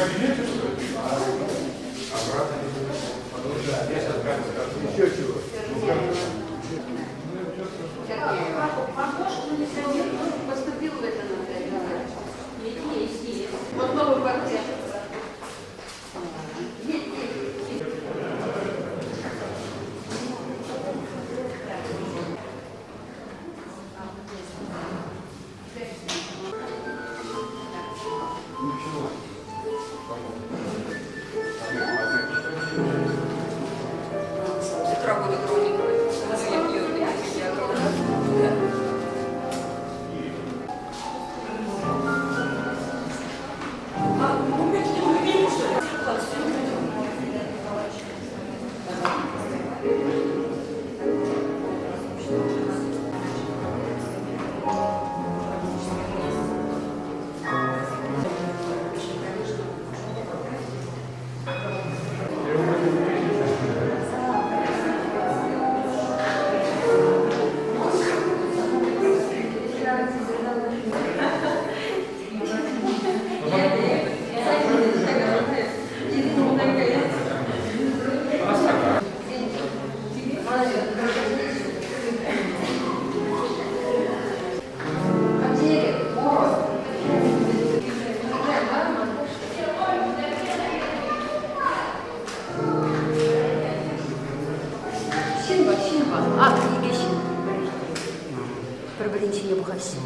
кабинете, что ли? Обратно. Я сейчас еще чего. Поступил в это надо. Есть. Вот новый портрет. Пробринчи бухаси.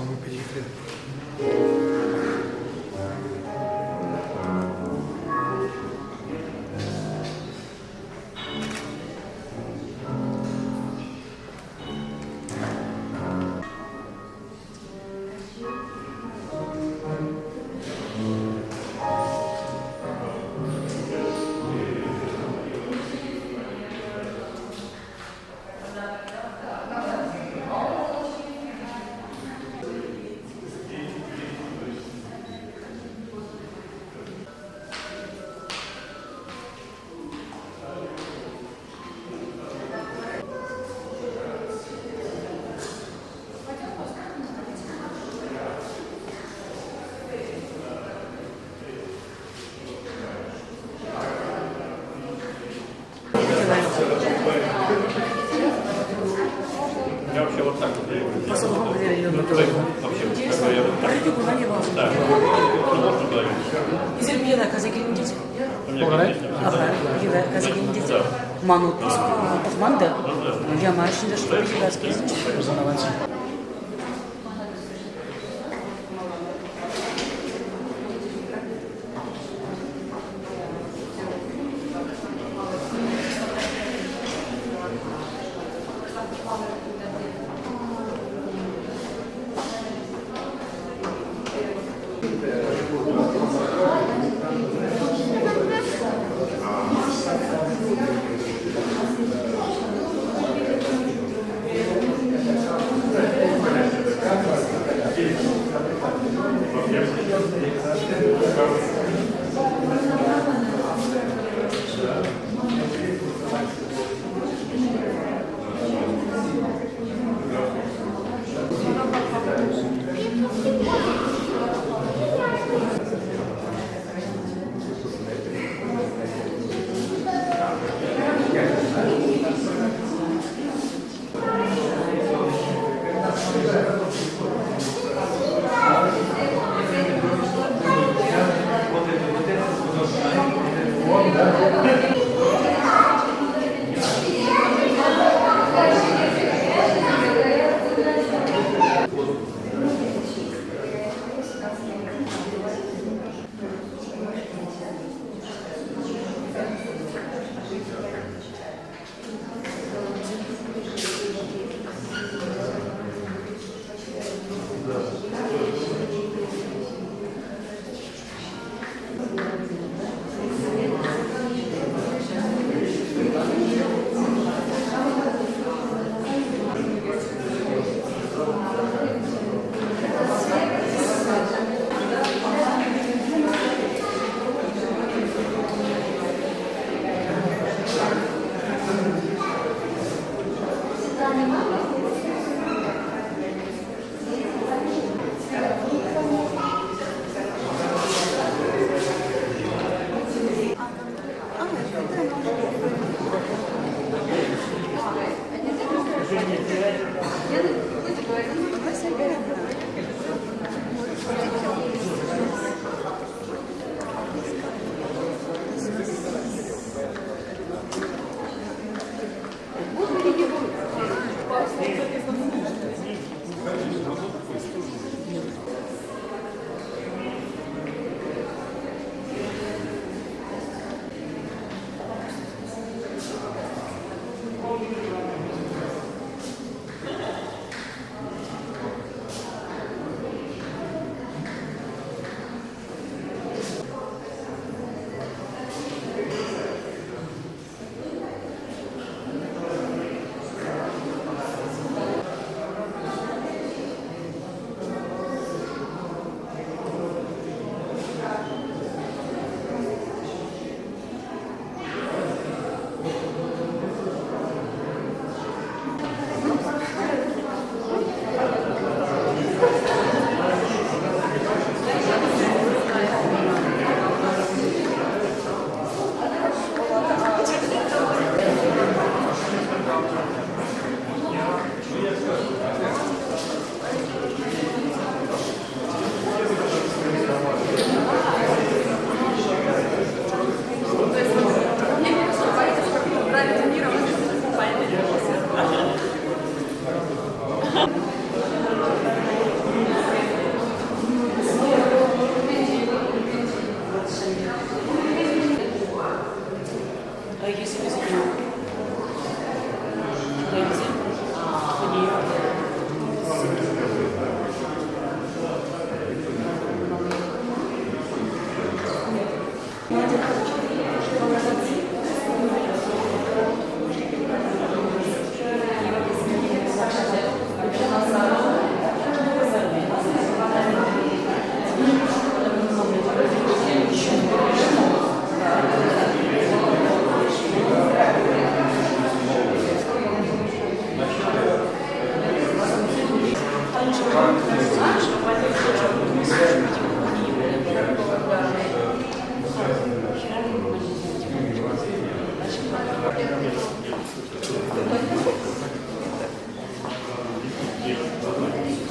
Я вообще вот так вот делаю. По самому говорю, Да. Можно говорить. İzmir'de kaza gelince. Olarak? Aha, kaza gelince. Manut, Osman'da. Я маршинда, что ли, рассказывать.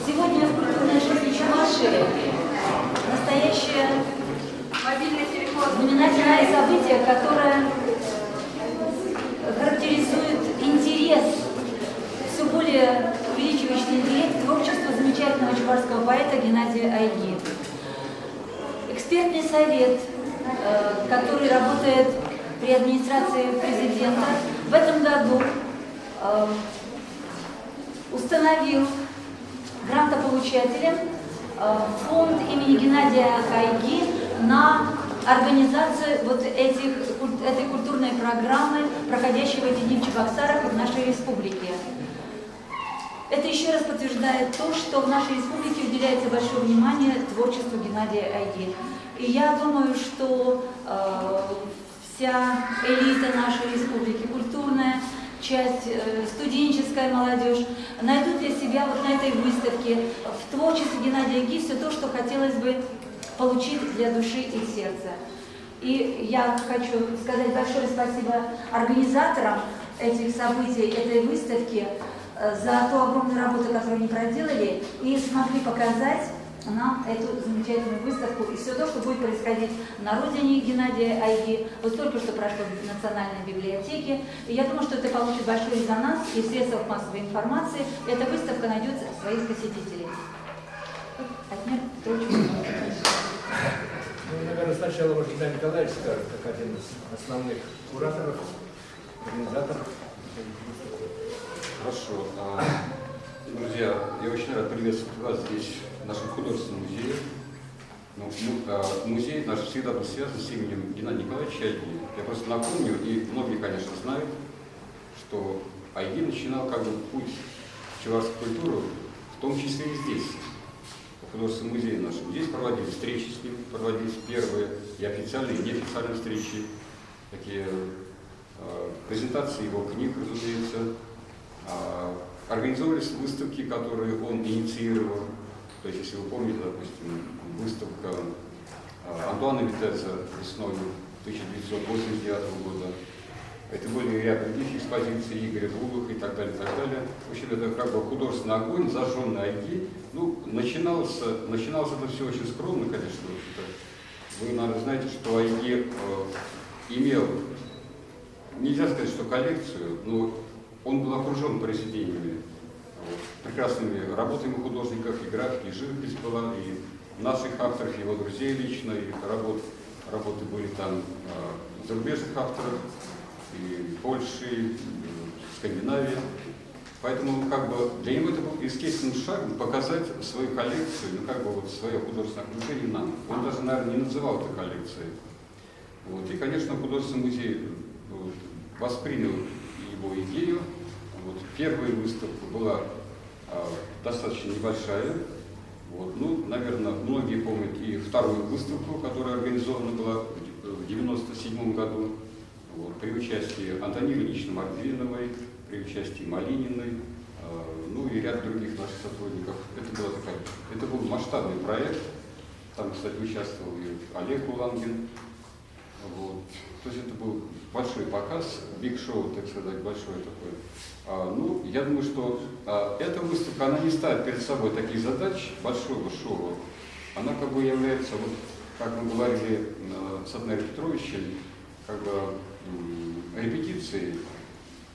Сегодня в культурной жизни Чувашии настоящее Мобильный телефон. знаменательное событие, которое характеризует интерес, все более увеличивающий интерес к творчеству замечательного чувашского поэта Геннадия Айги. Экспертный совет, который работает при администрации президента, в этом году установил грантополучателем фонд имени Геннадия Айги на организацию вот этой культурной программы, проходящей в эти дни в Чебоксарах и в нашей республике. Это еще раз подтверждает то, что в нашей республике уделяется большое внимание творчеству Геннадия Айги. И я думаю, что вся элита нашей республики, культурная часть, студенческая молодежь найдут для себя вот на этой выставке в творчестве Геннадия Айги все то, что хотелось бы получить для души и сердца. И я хочу сказать большое спасибо организаторам этих событий, этой выставки, за ту огромную работу, которую они проделали и смогли показать нам эту замечательную выставку и все то, что будет происходить на родине Геннадия Айги. Вот только что прошло в Национальной библиотеке. И я думаю, что это получит большой резонанс и в средствах массовой информации. Эта выставка найдет своих посетителей. Отмер строчку. Ну, наверное, сначала может Геннадий Николаевич скажет, как один из основных кураторов, организаторов. Хорошо. Друзья, я очень рад приветствовать вас здесь, в нашем художественном музее. Музей наш всегда был связан с именем Геннадия Николаевича Айги. Я просто напомню, и многие, конечно, знают, что Айги начинал как бы путь в чувашскую культуру, в том числе и здесь, в художественном музее нашем. Здесь проводились встречи с ним, проводились первые и официальные, и неофициальные встречи, такие презентации его книг, разумеется. Организовывались выставки, которые он инициировал. То есть, если вы помните, допустим, выставка Антуана Витеза весной 1989 года. Это были ряд других экспозиций Игоря Булых и так далее, и так далее. В общем, это как бы художественный огонь, зажженный Айги. Ну, начиналось это все очень скромно, конечно. Вы, наверное, знаете, что Айги имел, нельзя сказать, что коллекцию, но он был окружен произведениями, прекрасными работами художников, и графики, и живопись была, и наших авторов, его друзей лично, и работы были там зарубежных авторов, и Польши, и Скандинавии. Поэтому как бы для него это был естественным шагом показать свою коллекцию, ну как бы вот свое художественное окружение нам. Он даже, наверное, не называл это коллекцией. Вот. И, конечно, художественный музей воспринял его идею. Вот. Первая выставка была достаточно небольшая. Вот. Ну, наверное, многие помнят и вторую выставку, которая организована была в 1997 году. Вот. При участии Антонины Ильиничны Мордвиновой, при участии Малининой, ну и ряд других наших сотрудников. Это был масштабный проект. Там, кстати, участвовал и Олег Улангин. Вот. То есть это был большой показ, биг-шоу, так сказать, большой такой. Ну, я думаю, что эта выставка, она не ставит перед собой таких задач большого шоу. Она как бы является, вот, как мы говорили с Адмиром Петровичем, как бы репетицией,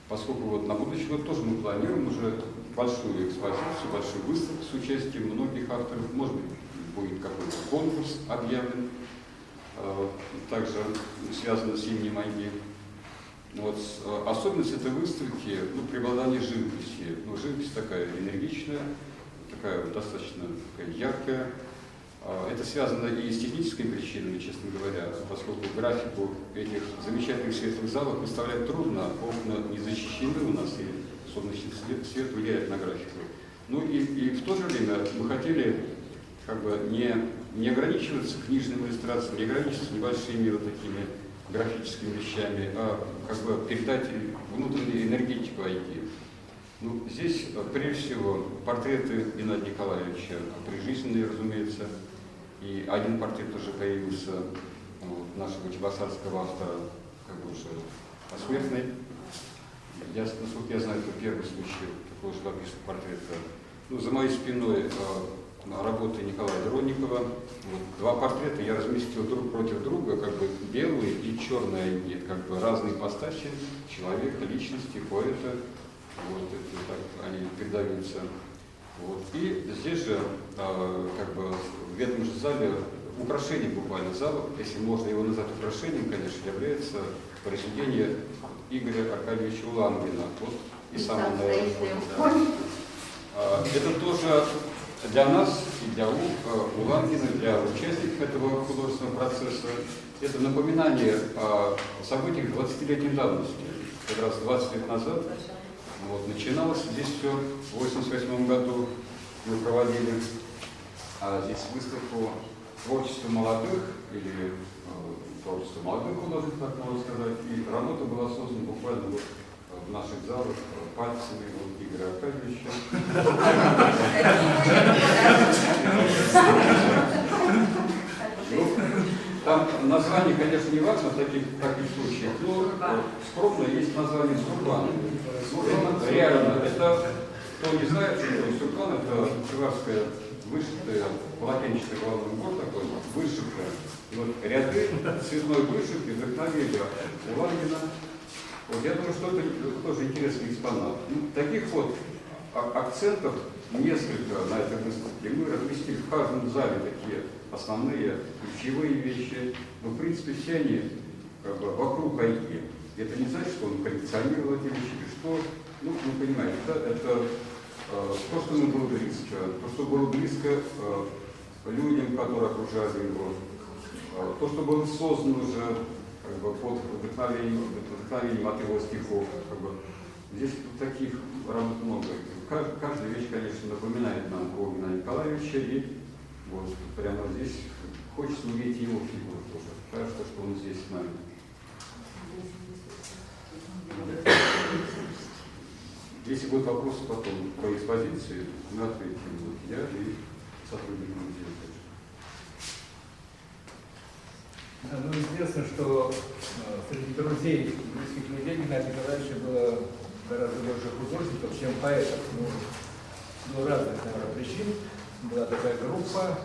поскольку вот на будущий год тоже мы планируем уже большую экспозицию, большую выставку с участием многих авторов. Может быть, будет какой-то конкурс объявлен, также связано с именем Айги. Вот, особенность этой выставки, ну, преобладание живописи. Ну, живопись такая энергичная, такая достаточно такая яркая. Это связано и с техническими причинами, честно говоря, поскольку графику этих замечательных светлых залов выставлять трудно, окна не защищены у нас, и солнечный свет влияет на графику. Ну и в то же время мы хотели как бы не ограничиваться книжными иллюстрациями, не ограничиваться небольшими вот такими графическими вещами, а как бы передать внутреннюю энергетику Айги. Ну, здесь, прежде всего, портреты Геннадия Николаевича прижизненные, разумеется. И один портрет уже появился нашего чебоксарского автора, как бы уже посмертный. Насколько я знаю, это первый случай такого живописного портрета. Ну, за моей спиной работы Николая Дронникова. Вот, два портрета я разместил друг против друга, как бы белые и черные они, как бы разные ипостаси человека, личности, поэта. Вот, это так они передаются. Вот. И здесь же, как бы в этом же зале, украшение буквально зала, если можно его назвать украшением, конечно, является произведение Игоря Аркадьевича Улангина. Вот, и самое, наверное, это тоже для нас и для Улангина, для участников этого художественного процесса, это напоминание о событиях 20-летней давности. Как раз 20 лет назад вот, начиналось здесь все. В 1988 году мы проводили здесь выставку творчества молодых, или творчество молодых художников, так можно сказать. И работа была создана буквально вот в наших залах пальцами вот, Игоря Аркадьевича. Там название, конечно, не важно в таких случаях, но скромно есть название Сурган. Сурган реально, это, кто не знает, что Сурган это шиварская вышитая полотенчатый головной убор такой, вышивка. И вот ряды цветной вышивки вдохновили Улангина. Вот я думаю, что это тоже интересный экспонат. Ну, таких вот акцентов несколько на этой выставке. Мы разместили в каждом зале такие основные ключевые вещи. Но, в принципе, все они как бы вокруг Айки. Это не значит, что он коллекционировал эти вещи, или что. Ну, вы понимаете, да? Это то, что ему было близко. То, что было близко людям, которые окружали его. То, что было создано уже как бы, под вдохновением от его стихов. Как бы. Здесь таких работ много. Каждая вещь, конечно, напоминает нам о Геннадия Николаевича, и вот прямо здесь хочется увидеть его фигуру тоже. Кажется, что он здесь с нами. Если будут вопросы потом по экспозиции, мы ответим. Я и сотрудник музея. Ну, известно, что среди друзей и близких людей Геннадия Николаевича было гораздо больше художников, чем поэтов. Ну, разных, наверное, причин. Была такая группа,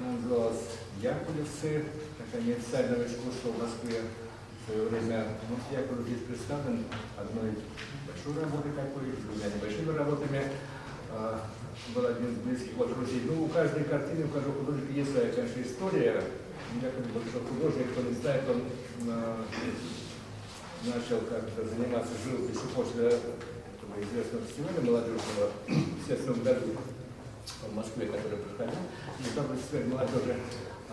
она называлась «Яковлевцы», такая неофициального искусства в Москве в свое время. Вот Яковлев здесь представлен одной большой работой такой, двумя небольшими работами. Был один из близких вот друзей. Ну, у каждой картины, у каждого художника есть своя, конечно, история. Яковлев большой художник, кто не знает, он начал как-то заниматься живописью после этого известного фестиваля молодежного, естественно, в году в Москве, который проходил, фестиваль молодежи.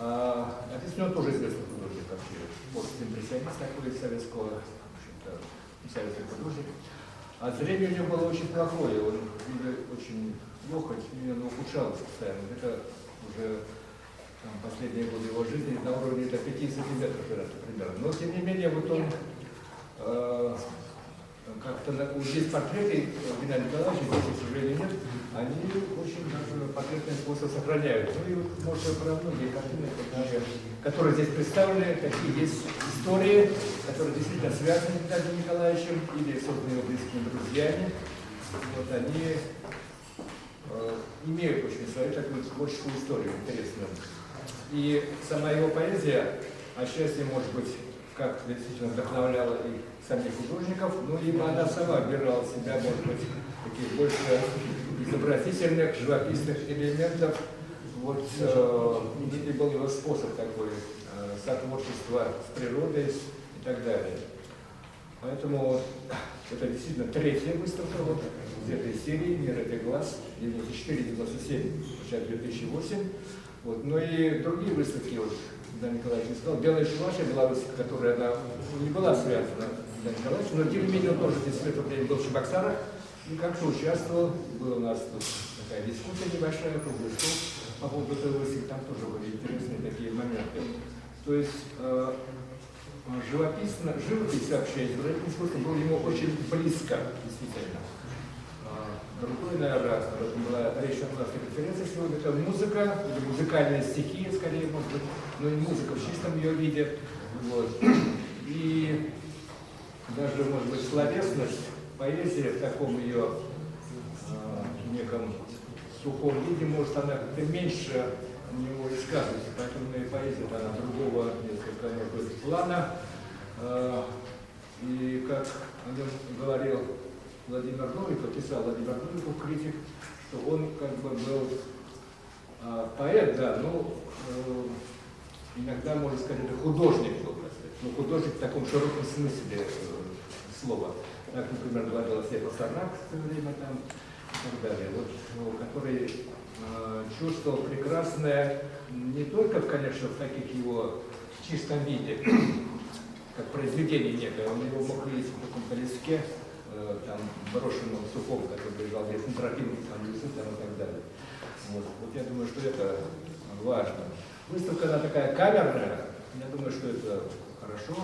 Отец у него тоже известный художник вообще, постимпрессионист такой советского, в общем-то, советский художник. А зрение у него было очень плохое, он очень плохо, он ухудшалось постоянно. Это уже последние годы его жизни на уровне 5 сантиметров примерно. Но тем не менее, вот он как-то здесь портреты Геннадия Николаевича, здесь, к сожалению, нет, они очень даже портретный способ сохраняют. Ну и вот, может, про многие картины, которые здесь представлены, такие есть истории, которые действительно связаны с Геннадием Николаевичем или созданы его близкими друзьями. Вот они имеют очень свою такую творческую историю интересную. И сама его поэзия, отчасти, может быть, как действительно вдохновляла и самих художников, ну, либо она сама выбирала в себя, может быть, таких больше изобразительных, живописных элементов. Вот, и был его способ такой сотворчества с природой и так далее. Поэтому это действительно третья выставка вот, из этой серии «Мир это глаз», 94-97, сейчас 2008. Вот. Ну и другие выставки, вот, Геннадий Николаевич сказал, «Белая чувашия» была выставка, которая она не была связана с Геннадием Николаевичем, но тем не менее он тоже здесь в это время был в Чебоксарах и как-то участвовал. Была у нас тут такая дискуссия небольшая, круглый стол по поводу этой выставки, там тоже были интересные такие моменты. То есть живопись вообще, изобразительное искусство было ему очень близко, действительно. другой, наверное, вот была речь о нашей конференции сегодня, это музыка, или музыкальные стихи, скорее, может быть, но и музыка в чистом ее виде. Вот. И даже, может быть, словесность, поэзия в таком ее неком сухом виде, может, она как-то меньше у него высказывается, поэтому и поэзия, она другого несколько, может быть, плана. И как о нем говорил Владимир Новиков, писал Владимир Новиков, критик, что он как бы был поэт, да, но иногда, можно сказать, это художник был, но художник в таком широком смысле слова. Так, например, говорил о себе Пастернак в свое время там и так далее, вот, ну, который чувствовал прекрасное не только, конечно, в таких его чистом виде, как произведение некое, он его мог видеть в каком-то леске, там, брошенном сухом, который лежал где-то на тропинке, там, лесу, там, и так далее. Вот я думаю, что это важно. Выставка, она такая камерная, я думаю, что это хорошо.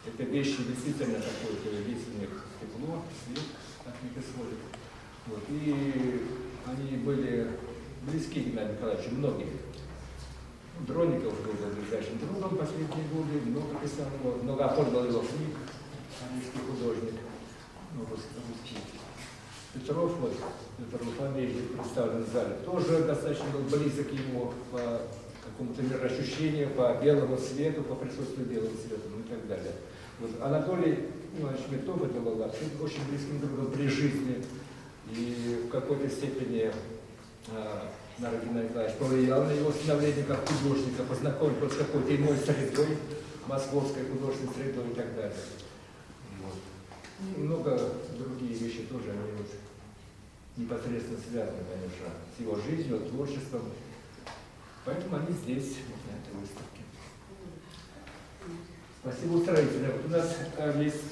Это вещи действительно такое, весь у них тепло, свет от них исходит. Вот. И они были близки к Геннадию Николаевичу, многие. Дроников был ближайшим другом последние годы, много писал его, много оформил его книг, английский художник, русский. Петров, вот, Петр Фамилий, представлен в зале, тоже достаточно был близок ему по какому-то мироощущению, по белому свету, по присутствию белого света, ну и так далее. Вот. Анатолий Иванович Метов, это был вообще очень близким другом при жизни, и в какой-то степени Геннадий Николаевич повлиял на его становление как художника, познакомил с какой-то иной средой, московской художественной средой и так далее. Вот. И много другие вещи тоже, они вот непосредственно связаны, конечно, с его жизнью, творчеством. Поэтому они здесь, вот на этой выставке. Спасибо устроителям. У нас есть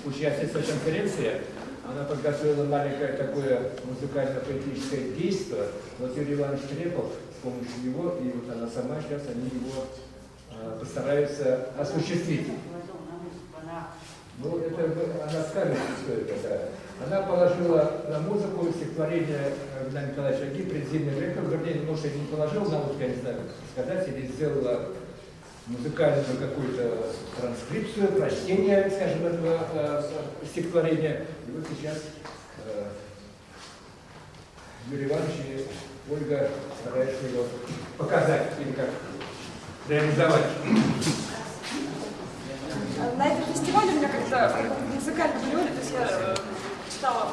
участница конференции. Она подготовила маленькое такое музыкально-поэтическое действие. Вот Юрий Иванович Трепов, с помощью него, и вот она сама, сейчас они его постараются осуществить. Ну, это она скажет, что это, да. Она положила на музыку стихотворение Геннадия Николаевича Аги «Предзимний веков», вернее, может, не положила на музыку, я не знаю, как сказать, или сделала музыкальную какую-то транскрипцию, прочтение, скажем, этого стихотворения. И вот сейчас Юрий Иванович и Ольга стараются его показать или как реализовать. На этом фестивале у меня как-то в музыкальном миллионе, то есть я читала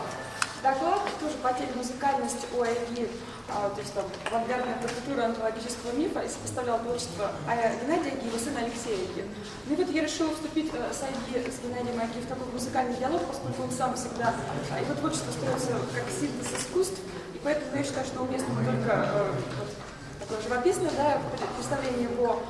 доклад тоже по теме музыкальности о Айги, то есть там авангардная партитура антологического мифа, и сопоставляла творчество Геннадия Айги и его сына Алексея Айги. Ну и вот я решила вступить с Геннадием Айги в такой музыкальный диалог, поскольку он сам всегда, его творчество строится как синтез искусств, и поэтому я считаю, что уместно не только такое живописное, да, представление его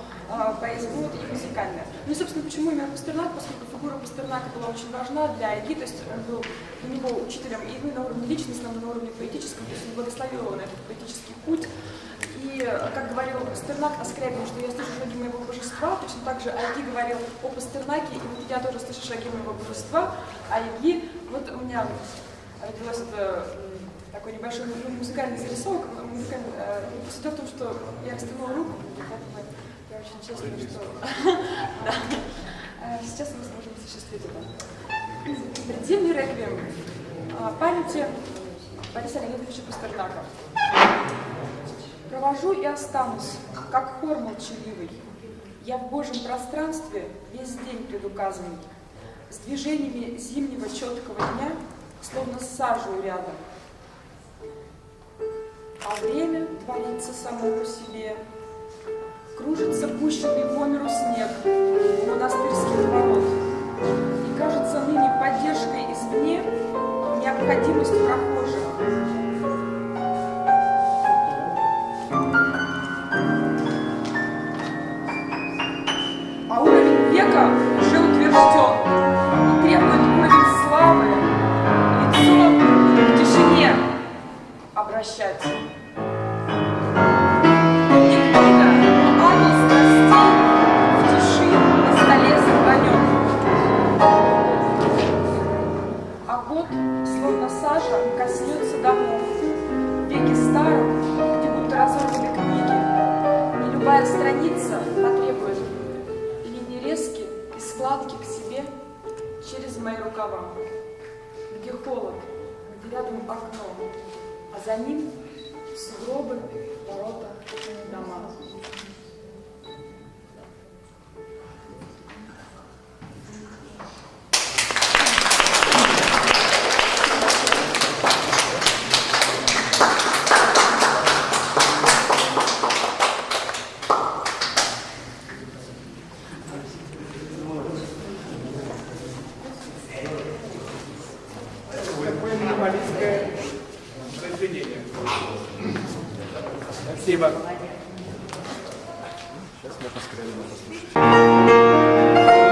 поэзии, ну, и музыкальная. Ну и, собственно, почему именно Пастернак, поскольку фигура Пастернака была очень важна для Айги, то есть он был для него учителем и на уровне личностном, и на уровне поэтическом, то есть он благословил его на этот поэтический путь. И, как говорил Пастернак о Скрябине, что я слышу шаги моего божества, точно так же Айги говорил о Пастернаке, и вот я тоже слышу шаги моего божества, Айги, вот у меня родилось это такой небольшой музыкальный зарисовок. Суть в том, что я растянула руку, поэтому я очень честная, что да. Сейчас мы сможем осуществить это. Предзимний реквием памяти Бориса Леонидовича Пастернака. Провожу и останусь, как хор молчаливый. Я в Божьем пространстве весь день предуказанный, с движениями зимнего четкого дня, словно сажу рядом. А время творится само по себе. Кружится пущенный по миру снег у монастырских ворот. И кажется ныне поддержкой извне необходимость прохожих. А уровень века уже утвержден и требует уровень славы, лицо к тишине обращать. А год, словно а за ним сугробы, ворота, дома. Такое минималистское произведение. Спасибо. Сейчас мы поскорее послушаем.